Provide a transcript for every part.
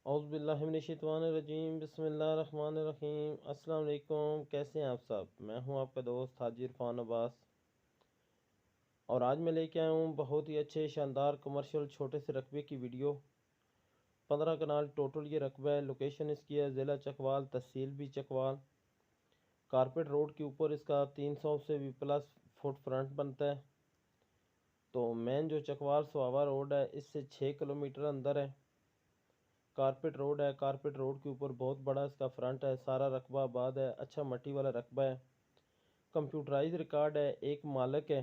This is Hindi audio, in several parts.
औज़ुबिल्लाहिमिनश्शैतानिर्रजीम बिस्मिल्लाहिर्रहमानिर्रहीम। अस्सलाम वालेकुम, कैसे हैं आप सब। मैं हूं आपका दोस्त हाजी इरफान अब्बास और आज मैं लेके आया हूं बहुत ही अच्छे शानदार कमर्शियल छोटे से रकबे की वीडियो। 15 कनाल टोटल ये रकबा है। लोकेशन इसकी है ज़िला चकवाल, तहसील भी चकवाल। कारपेट रोड के ऊपर इसका 300 से भी प्लस फुट फ्रंट बनता है। तो मेन जो चकवाल सुहावा रोड है इससे 6 किलोमीटर अंदर है। कारपेट रोड है। कारपेट रोड के ऊपर बहुत बड़ा इसका फ्रंट है। सारा रकबा आबाद है। अच्छा मट्टी वाला रकबा है। कंप्यूटराइज रिकॉर्ड है। एक मालिक है।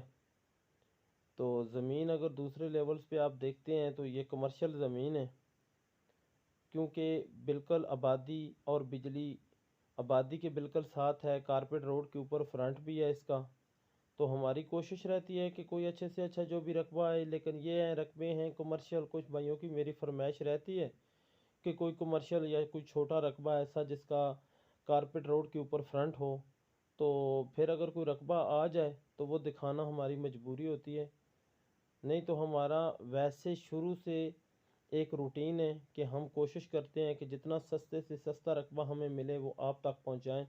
तो ज़मीन अगर दूसरे लेवल्स पे आप देखते हैं तो ये कमर्शियल ज़मीन है, क्योंकि बिल्कुल आबादी और बिजली आबादी के बिल्कुल साथ है। कारपेट रोड के ऊपर फ्रंट भी है इसका। तो हमारी कोशिश रहती है कि कोई अच्छे से अच्छा जो भी रकबा है, लेकिन ये हैं रकबे हैं कमर्शियल। कुछ भाइयों की मेरी फरमाइश रहती है कि कोई कमर्शियल या कोई छोटा रकबा ऐसा जिसका कारपेट रोड के ऊपर फ्रंट हो। तो फिर अगर कोई रकबा आ जाए तो वो दिखाना हमारी मजबूरी होती है। नहीं तो हमारा वैसे शुरू से एक रूटीन है कि हम कोशिश करते हैं कि जितना सस्ते से सस्ता रकबा हमें मिले वो आप तक पहुंचाएं,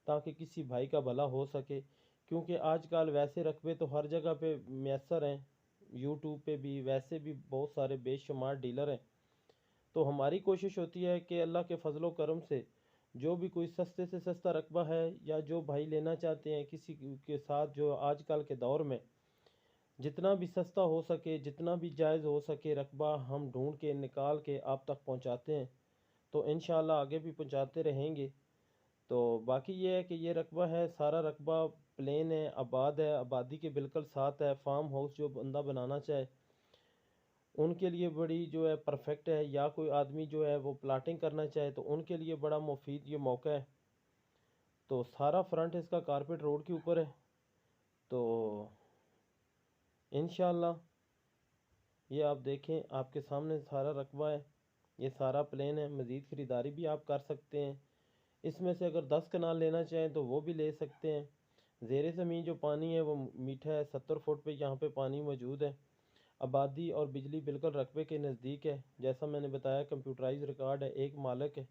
ताकि किसी भाई का भला हो सके। क्योंकि आजकल वैसे रकबे तो हर जगह पे मैसर हैं। यूट्यूब पे भी वैसे भी बहुत सारे बेशुमार डीलर हैं। तो हमारी कोशिश होती है कि अल्लाह के फजलो करम से जो भी कोई सस्ते से सस्ता रकबा है या जो भाई लेना चाहते हैं किसी के साथ, जो आजकल के दौर में जितना भी सस्ता हो सके, जितना भी जायज़ हो सके रकबा हम ढूंढ के निकाल के आप तक पहुंचाते हैं। तो इंशाल्लाह आगे भी पहुंचाते रहेंगे। तो बाकी ये है कि ये रकबा है, सारा रकबा प्लेन है, आबाद है, आबादी के बिल्कुल साथ है। फार्म हाउस जो बंदा बनाना चाहे उनके लिए बड़ी जो है परफेक्ट है, या कोई आदमी जो है वो प्लाटिंग करना चाहे तो उनके लिए बड़ा मुफीद ये मौका है। तो सारा फ्रंट इसका कारपेट रोड के ऊपर है। तो इंशाल्लाह ये आप देखें, आपके सामने सारा रकबा है। ये सारा प्लेन है। मज़ीद ख़रीदारी भी आप कर सकते हैं। इसमें से अगर 10 कनाल लेना चाहें तो वो भी ले सकते हैं। ज़ेर ज़मीन जो पानी है वो मीठा है। 70 फुट पे यहाँ पे पानी मौजूद है। आबादी और बिजली बिल्कुल रकबे के नज़दीक है। जैसा मैंने बताया कंप्यूटराइज रिकॉर्ड है। एक मालिक है।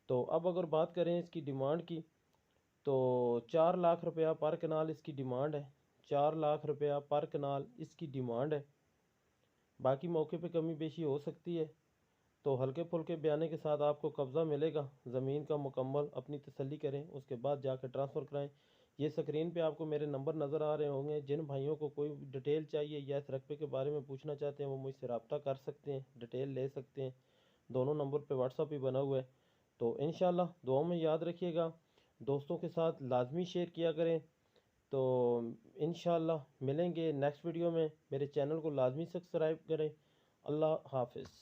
तो अब अगर बात करें इसकी डिमांड की, तो 4 लाख रुपया पर कनाल इसकी डिमांड है। 4 लाख रुपया पर कनाल इसकी डिमांड है। बाकी मौके पे कमी बेशी हो सकती है। तो हल्के फुल्के बयाने के साथ आपको कब्ज़ा मिलेगा ज़मीन का मुकम्मल। अपनी तसल्ली करें, उसके बाद जाकर ट्रांसफ़र कराएं। ये स्क्रीन पे आपको मेरे नंबर नज़र आ रहे होंगे। जिन भाइयों को कोई डिटेल चाहिए या इस रकबे के बारे में पूछना चाहते हैं वो मुझसे रब्ता कर सकते हैं, डिटेल ले सकते हैं। दोनों नंबर पे व्हाट्सअप भी बना हुआ है। तो इंशाल्लाह दुआओं में याद रखिएगा, दोस्तों के साथ लाजमी शेयर किया करें। तो इंशाल्लाह मिलेंगे नेक्स्ट वीडियो में। मेरे चैनल को लाजमी सब्सक्राइब करें। अल्लाह हाफिज़।